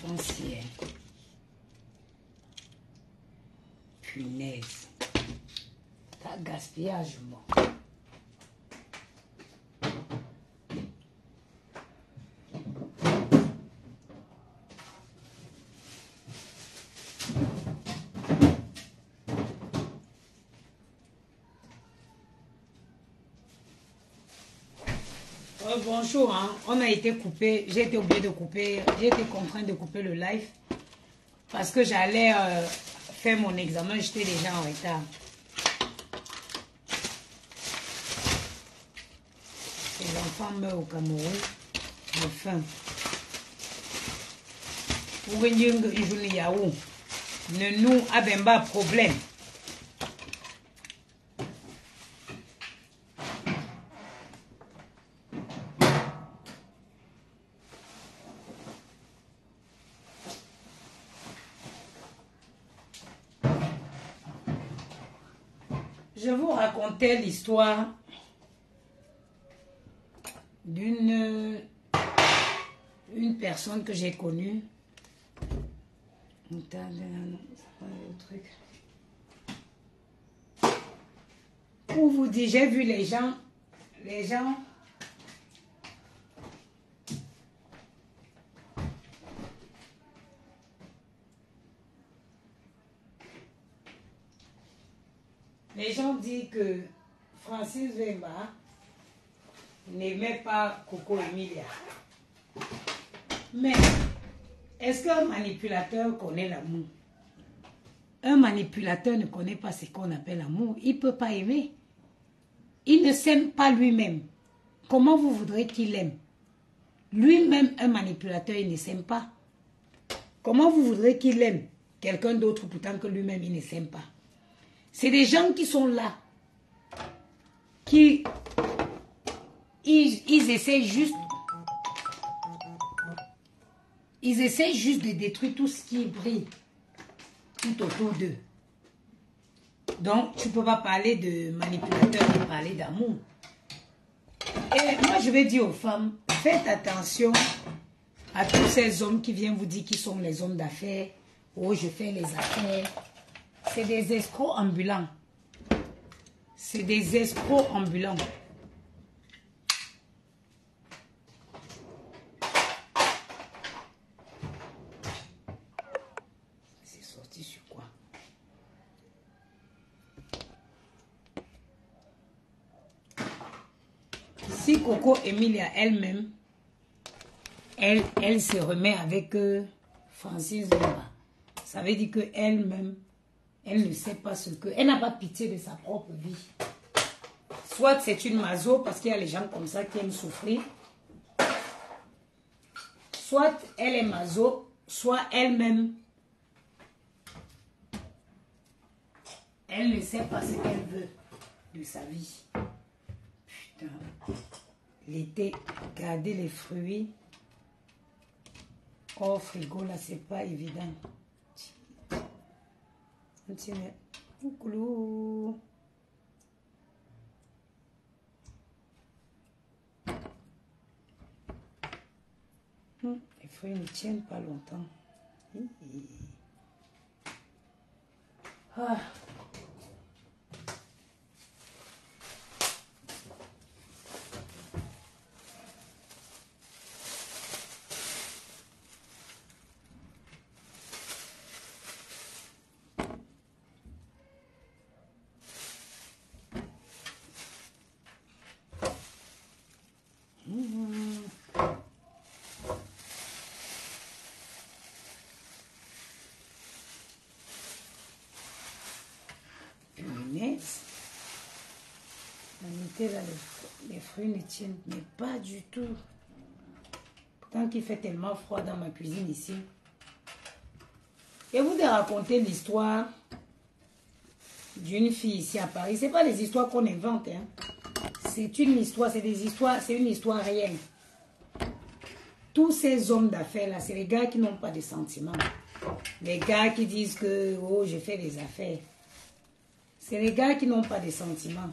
foncière. Punaise. T'as gaspillage, moi. Bonjour, hein. On a été coupé, j'ai été obligée de couper, j'ai été contrainte de couper le live parce que j'allais faire mon examen, j'étais déjà en retard. Les enfants meurent au Cameroun de faim. Pour ne nous avons pas de problème. Je vous racontais l'histoire d'une personne que j'ai connue. Pour vous dire, j'ai vu les gens. Les gens disent que Francis Wemba n'aimait pas Coco Emilia. Mais est-ce qu'un manipulateur connaît l'amour? Un manipulateur ne connaît pas ce qu'on appelle l'amour. Il ne peut pas aimer. Il ne s'aime pas lui-même. Comment vous voudrez qu'il aime? Lui-même, un manipulateur, il ne s'aime pas. Comment vous voudrez qu'il aime quelqu'un d'autre pourtant que lui-même, il ne s'aime pas? C'est des gens qui sont là, qui ils essaient juste de détruire tout ce qui brille tout autour d'eux. Donc, tu ne peux pas parler de manipulateur et parler d'amour. Et moi, je vais dire aux femmes, faites attention à tous ces hommes qui viennent vous dire qu'ils sont les hommes d'affaires. Oh, je fais les affaires. C'est des escrocs ambulants. C'est des escrocs ambulants. C'est sorti sur quoi? Si Coco Emilia elle-même, elle se remet avec Francis Wemba, ça veut dire qu'elle-même, elle ne sait pas ce que... Elle n'a pas pitié de sa propre vie. Soit c'est une maso, parce qu'il y a les gens comme ça qui aiment souffrir. Soit elle est maso, soit elle-même, elle ne sait pas ce qu'elle veut de sa vie. Putain. L'été, garder les fruits au frigo, là, c'est pas évident. Coucou. Les fruits ne tiennent pas longtemps. Ah. Là, les fruits ne tiennent mais pas du tout. Pourtant qu'il fait tellement froid dans ma cuisine ici. Et vous de raconter l'histoire d'une fille ici à Paris. C'est pas les histoires qu'on invente. Hein. C'est une histoire, c'est des histoires, c'est une histoire réelle. Tous ces hommes d'affaires là, c'est les gars qui n'ont pas de sentiments. Les gars qui disent que oh, je fais des affaires. C'est les gars qui n'ont pas de sentiments.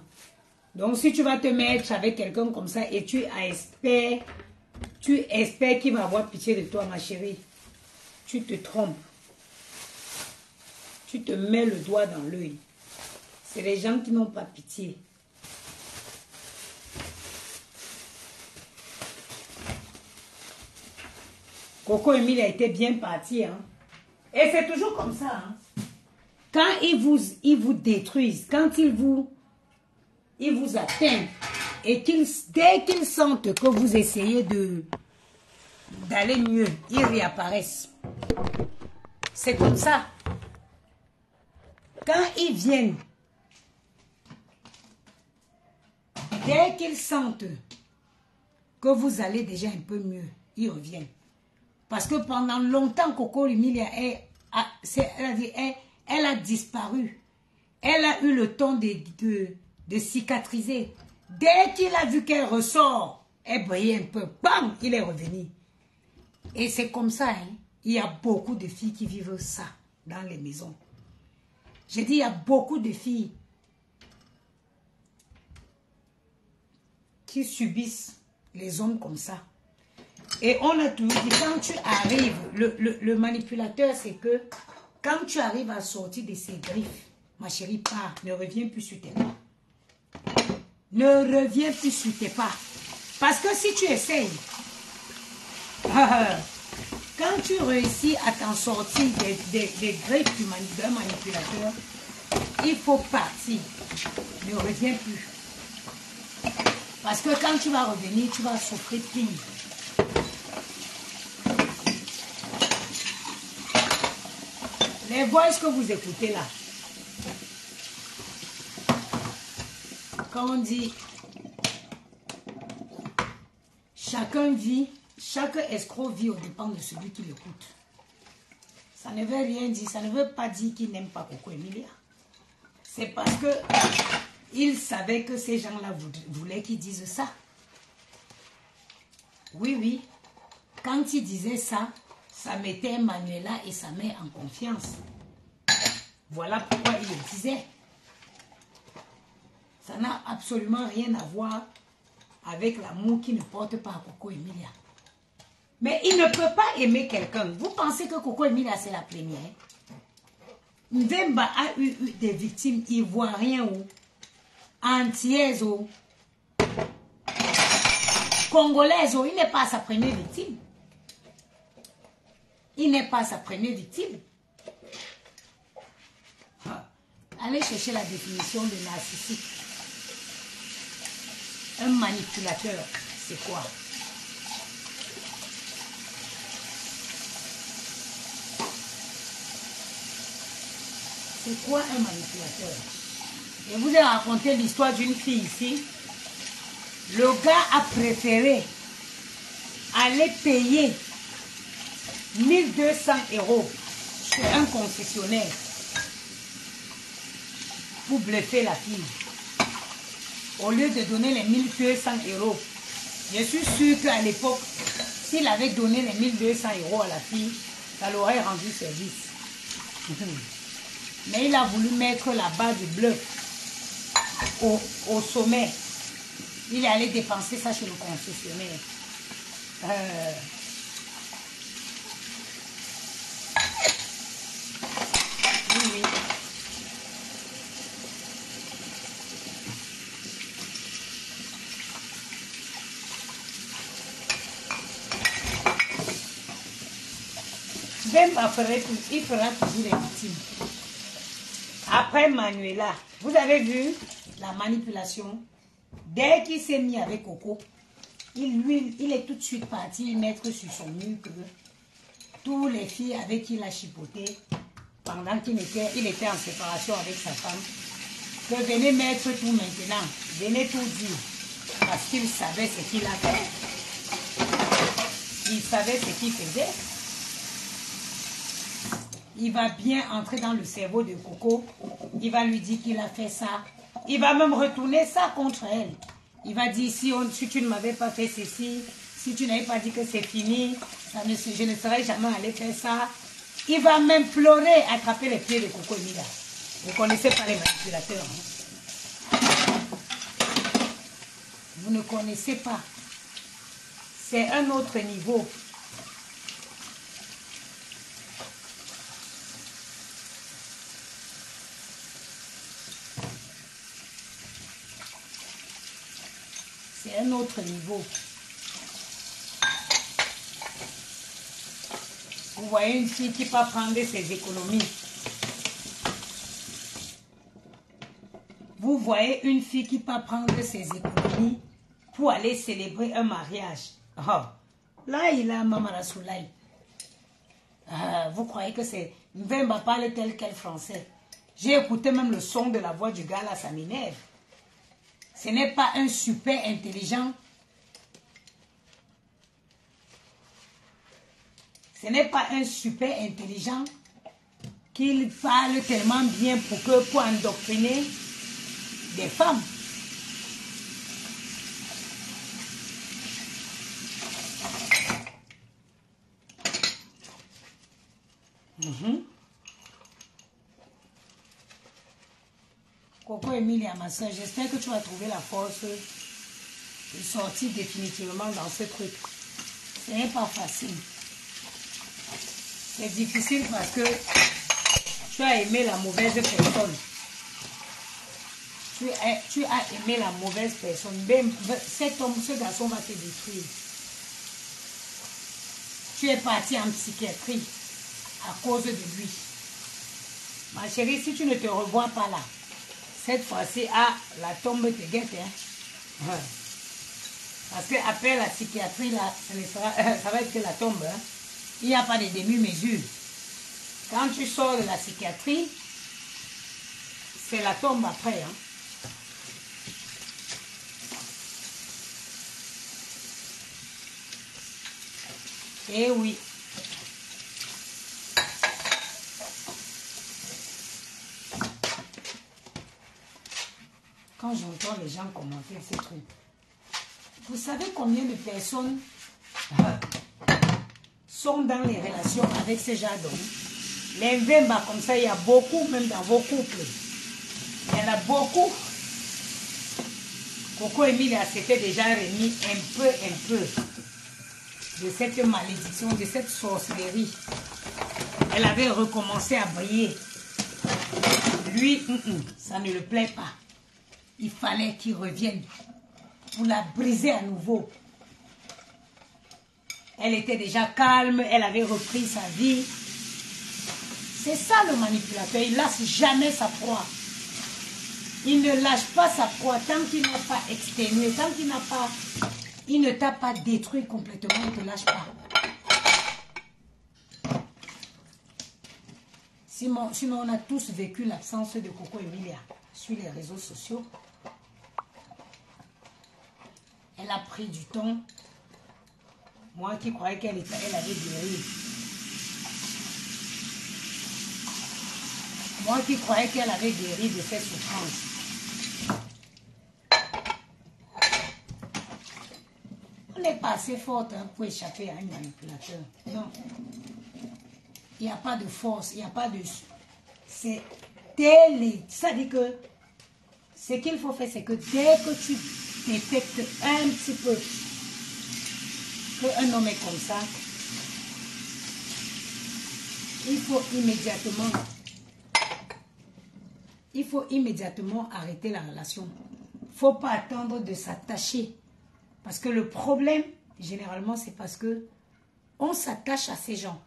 Donc, si tu vas te mettre avec quelqu'un comme ça et tu espères qu'il va avoir pitié de toi, ma chérie, tu te trompes. Tu te mets le doigt dans l'œil. C'est les gens qui n'ont pas pitié. Coco Emile a été bien parti. Hein? Et c'est toujours comme ça. Hein? Quand ils vous détruisent, quand ils vous atteignent, et dès qu'ils sentent que vous essayez d'aller mieux, ils réapparaissent. C'est comme ça. Quand ils viennent, dès qu'ils sentent que vous allez déjà un peu mieux, ils reviennent. Parce que pendant longtemps, Coco Emilia, elle a disparu. Elle a eu le temps de cicatriser. Dès qu'il a vu qu'elle ressort, elle brillait un peu. Bam, il est revenu. Et c'est comme ça. Hein. Il y a beaucoup de filles qui vivent ça dans les maisons. J'ai dit, il y a beaucoup de filles qui subissent les hommes comme ça. Et on a toujours dit, quand tu arrives, le manipulateur, c'est que quand tu arrives à sortir de ces griffes, ma chérie, pars, ne reviens plus sur tes pas. Ne reviens plus sur tes pas. Parce que si tu essayes, quand tu réussis à t'en sortir des griffes d'un manipulateur, il faut partir. Ne reviens plus. Parce que quand tu vas revenir, tu vas souffrir pire. Les voix que vous écoutez là, quand on dit chacun vit, chaque escroc vit au dépend de celui qui l'écoute. Ça ne veut rien dire, ça ne veut pas dire qu'il n'aime pas Coco Emilia. C'est parce que il savait que ces gens-là voulaient qu'ils disent ça. Oui, oui. Quand il disait ça, ça mettait Manuela et sa mère en confiance. Voilà pourquoi il le disait. Ça n'a absolument rien à voir avec l'amour qu'il ne porte pas à Coco Emilia. Mais il ne peut pas aimer quelqu'un. Vous pensez que Coco Emilia, c'est la première? Mvemba a eu des victimes ivoiriens ou antillaises ou congolaises ou il n'est pas sa première victime. Il n'est pas sa première victime. Allez chercher la définition de narcissique. Un manipulateur, c'est quoi? C'est quoi un manipulateur? Je vous ai raconté l'histoire d'une fille ici. Le gars a préféré aller payer 1200 € chez un concessionnaire pour bluffer la fille. Au lieu de donner les 1200 €, je suis sûre qu'à l'époque, s'il avait donné les 1200 € à la fille, ça l'aurait rendu service. Mais il a voulu mettre la barre du bluff au sommet. Il est allé dépenser ça chez le concessionnaire. Oui, oui. Il fera toujours les victimes. Après Manuela, vous avez vu la manipulation. Dès qu'il s'est mis avec Coco, il est tout de suite parti mettre sur son mur que toutes les filles avec qui il a chipoté pendant qu'il était en séparation avec sa femme, que venez mettre tout maintenant, venez tout dire, parce qu'il savait ce qu'il a fait. Il savait ce qu'il faisait. Il va bien entrer dans le cerveau de Coco. Il va lui dire qu'il a fait ça. Il va même retourner ça contre elle. Il va dire, si tu ne m'avais pas fait ceci, si tu n'avais pas dit que c'est fini, je ne serais jamais allé faire ça. Il va même pleurer, attraper les pieds de Coco Emilia. Vous ne connaissez pas les manipulateurs. Hein? Vous ne connaissez pas. C'est un autre niveau. C'est un autre niveau. Vous voyez une fille qui va prendre ses économies. Vous voyez une fille qui va prendre ses économies pour aller célébrer un mariage. Oh. Là, il a Mamara Soulaï. Vous croyez que c'est... Mvemba parle tel quel français. J'ai écouté même le son de la voix du gars là, ça m'énerve. Ce n'est pas un super intelligent. Ce n'est pas un super intelligent qu'il parle tellement bien pour endoctriner des femmes. Coco Emilia, ma soeur, j'espère que tu vas trouver la force de sortir définitivement dans ce truc. Ce n'est pas facile. C'est difficile parce que tu as aimé la mauvaise personne. Tu as aimé la mauvaise personne. Même cet homme, ce garçon va te détruire. Tu es parti en psychiatrie à cause de lui. Ma chérie, si tu ne te revois pas là, cette fois-ci, la tombe te guette. Hein? Ouais. Parce qu'après la psychiatrie, là, ça va être que la tombe. Hein? Il n'y a pas de demi-mesure. Quand tu sors de la psychiatrie, c'est la tombe après. Hein? Eh oui. Quand j'entends les gens commenter ces trucs, vous savez combien de personnes sont dans les relations avec ces gens d'hommes? Les Mvemba comme ça, il y a beaucoup, même dans vos couples. Il y en a beaucoup. Coco Emilia s'était déjà remis un peu de cette malédiction, de cette sorcellerie. Elle avait recommencé à briller. Lui, ça ne le plaît pas. Il fallait qu'il revienne pour la briser à nouveau. Elle était déjà calme, elle avait repris sa vie. C'est ça le manipulateur, il ne lâche jamais sa proie. Il ne lâche pas sa proie tant qu'il n'a pas exténué, tant qu'il n'a pas... Il ne t'a pas détruit complètement, il ne te lâche pas. Sinon, on a tous vécu l'absence de Coco Emilia sur les réseaux sociaux. Elle a pris du temps. Moi qui croyais qu'elle avait guéri. Moi qui croyais qu'elle avait guéri de ses souffrances. On n'est pas assez forte pour échapper à un manipulateur. Non. Il n'y a pas de force, il n'y a pas de... C'est télé. Ça dit que ce qu'il faut faire, c'est que dès que tu détectes un petit peu qu'un homme est comme ça, il faut immédiatement arrêter la relation. Il ne faut pas attendre de s'attacher. Parce que le problème, généralement, c'est parce que on s'attache à ces gens.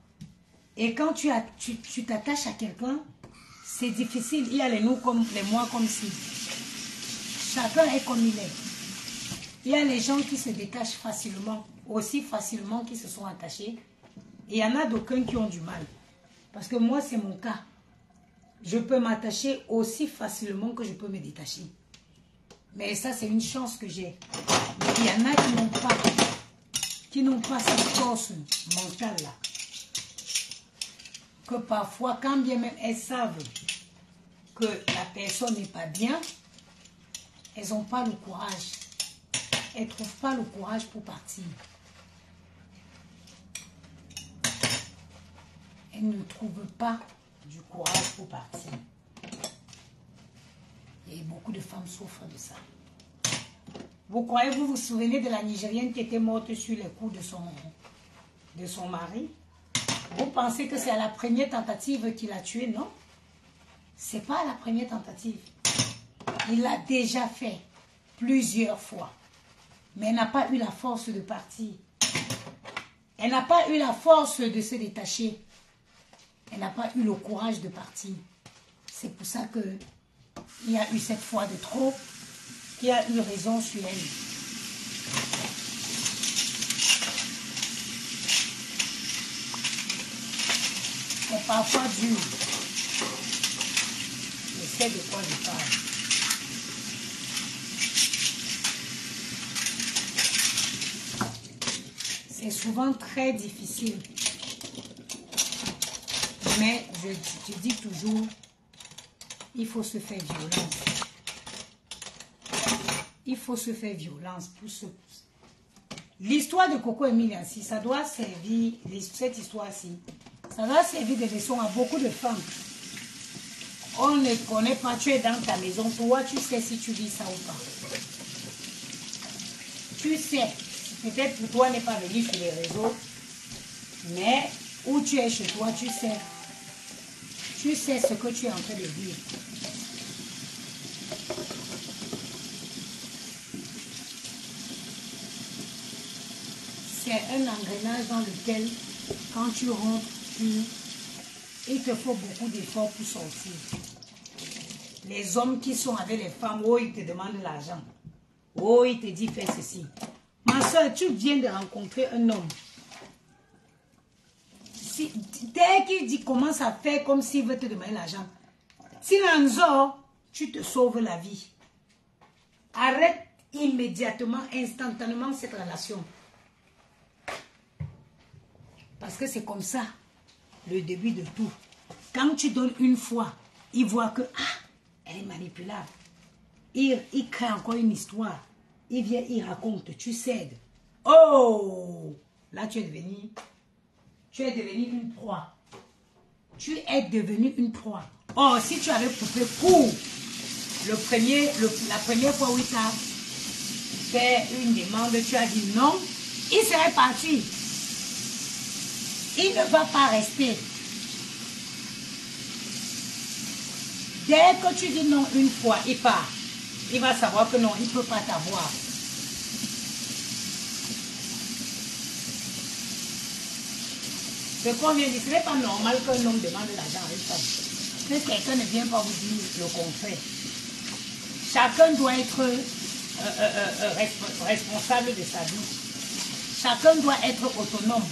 Et quand tu t'attaches à quelqu'un, c'est difficile. Il y a les nous comme les moi comme si. Chacun est comme il est. Il y a les gens qui se détachent facilement, aussi facilement qu'ils se sont attachés. Et il y en a d'aucuns qui ont du mal. Parce que moi, c'est mon cas. Je peux m'attacher aussi facilement que je peux me détacher. Mais ça, c'est une chance que j'ai. Mais il y en a qui n'ont pas cette force mentale-là. Que parfois, quand bien même elles savent que la personne n'est pas bien, elles n'ont pas le courage. Elles ne trouvent pas le courage pour partir. Elles ne trouvent pas du courage pour partir. Et beaucoup de femmes souffrent de ça. Vous vous souvenez de la Nigérienne qui était morte sur les coups de son mari? Vous pensez que c'est à la première tentative qu'il a tué? Non. Ce n'est pas à la première tentative. Il l'a déjà fait plusieurs fois. Mais elle n'a pas eu la force de partir. Elle n'a pas eu la force de se détacher. Elle n'a pas eu le courage de partir. C'est pour ça qu'il y a eu cette fois de trop, qui a eu raison sur elle. C'est parfois dur. Je sais de quoi je parle. C'est souvent très difficile. Mais je dis toujours, il faut se faire violence. Il faut se faire violence pour se... L'histoire de Coco Emilia-ci, ça doit servir, cette histoire-ci, ça doit servir de leçon à beaucoup de femmes. On ne connaît pas, tu es dans ta maison, toi tu sais si tu vis ça ou pas. Tu sais, peut-être pour toi n'est pas venu sur les réseaux, mais où tu es chez toi, tu sais. Tu sais ce que tu es en train de dire. C'est un engrenage dans lequel, quand tu rentres, il te faut beaucoup d'efforts pour sortir. Les hommes qui sont avec les femmes, oh, ils te demandent de l'argent. Oh, ils te disent fais ceci. Ma soeur, tu viens de rencontrer un homme. Dès qu'il dit commence à faire comme s'il veut te demander l'argent. Si l'anzo, tu te sauves la vie. Arrête immédiatement, instantanément cette relation. Parce que c'est comme ça, le début de tout. Quand tu donnes une fois, il voit que, elle est manipulable. Il crée encore une histoire. Il vient, il raconte, tu cèdes. Oh! Là, tu es devenu une proie. Tu es devenu une proie. Oh, si tu avais coupé court, la première fois où il t'a fait une demande, tu as dit non, il serait parti. Il ne va pas rester. Dès que tu dis non une fois, il part. Il va savoir que non, il ne peut pas t'avoir. Ce qu'on vient de dire, ce n'est pas normal qu'un homme demande de l'argent à une femme. Que quelqu'un ne vient pas vous dire le contraire. Chacun doit être responsable de sa vie. Chacun doit être autonome.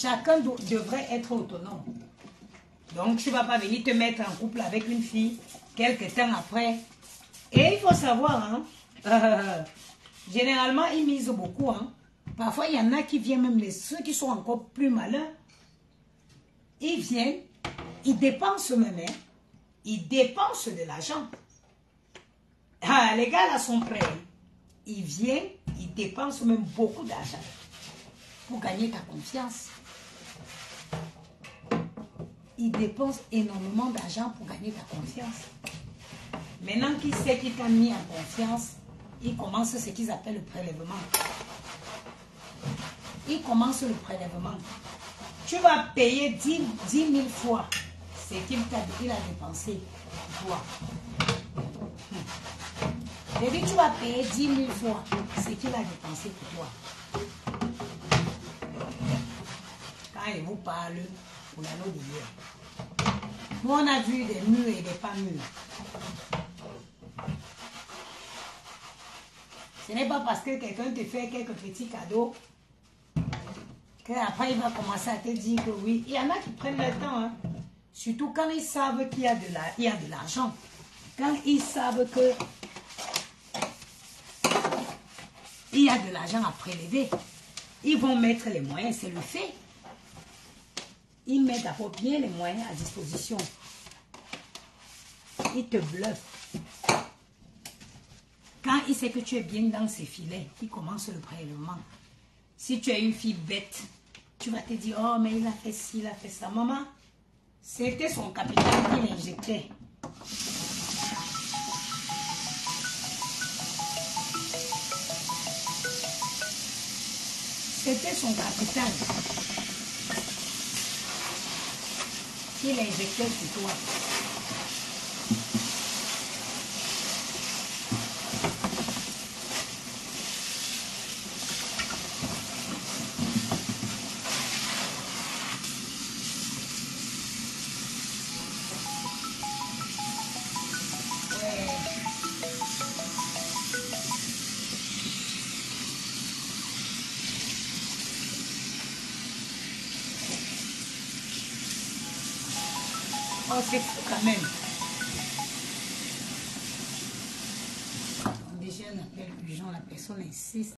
Chacun devrait être autonome. Donc, tu ne vas pas venir te mettre en couple avec une fille quelques temps après. Et il faut savoir, généralement, ils misent beaucoup. Parfois, il y en a qui viennent, même ceux qui sont encore plus malins. Ils viennent, ils dépensent même. Ils dépensent de l'argent. Les gars là sont prêts. Ils viennent, ils dépensent même beaucoup d'argent pour gagner ta confiance. Il dépense énormément d'argent pour gagner ta confiance. Maintenant qu'il sait qu'il t'a mis en confiance, il commence ce qu'ils appellent le prélèvement. Il commence le prélèvement. Tu vas payer 10 000 fois ce qu'il a dépensé pour toi. Je dis, tu vas payer 10 000 fois ce qu'il a dépensé pour toi. Quand il vous parle, pour l'anneau d'hier. Nous, on a vu des murs et des pas mûrs. Ce n'est pas parce que quelqu'un te fait quelques petits cadeaux qu'après il va commencer à te dire que oui. Il y en a qui prennent le temps. Surtout quand ils savent qu'il y a de l'argent. Quand ils savent que il y a de l'argent à prélever, ils vont mettre les moyens, c'est le fait. Ils mettent d'abord bien les moyens à disposition. Ils te bluffent. Quand il sait que tu es bien dans ses filets, il commence le prélèvement. Si tu es une fille bête, tu vas te dire, oh mais il a fait ci, il a fait ça. Maman, c'était son capital qu'il injectait. C'était son capital qu'il injectait sur toi. Oh, c'est fou quand même. Déjà, un appel urgent, la personne insiste.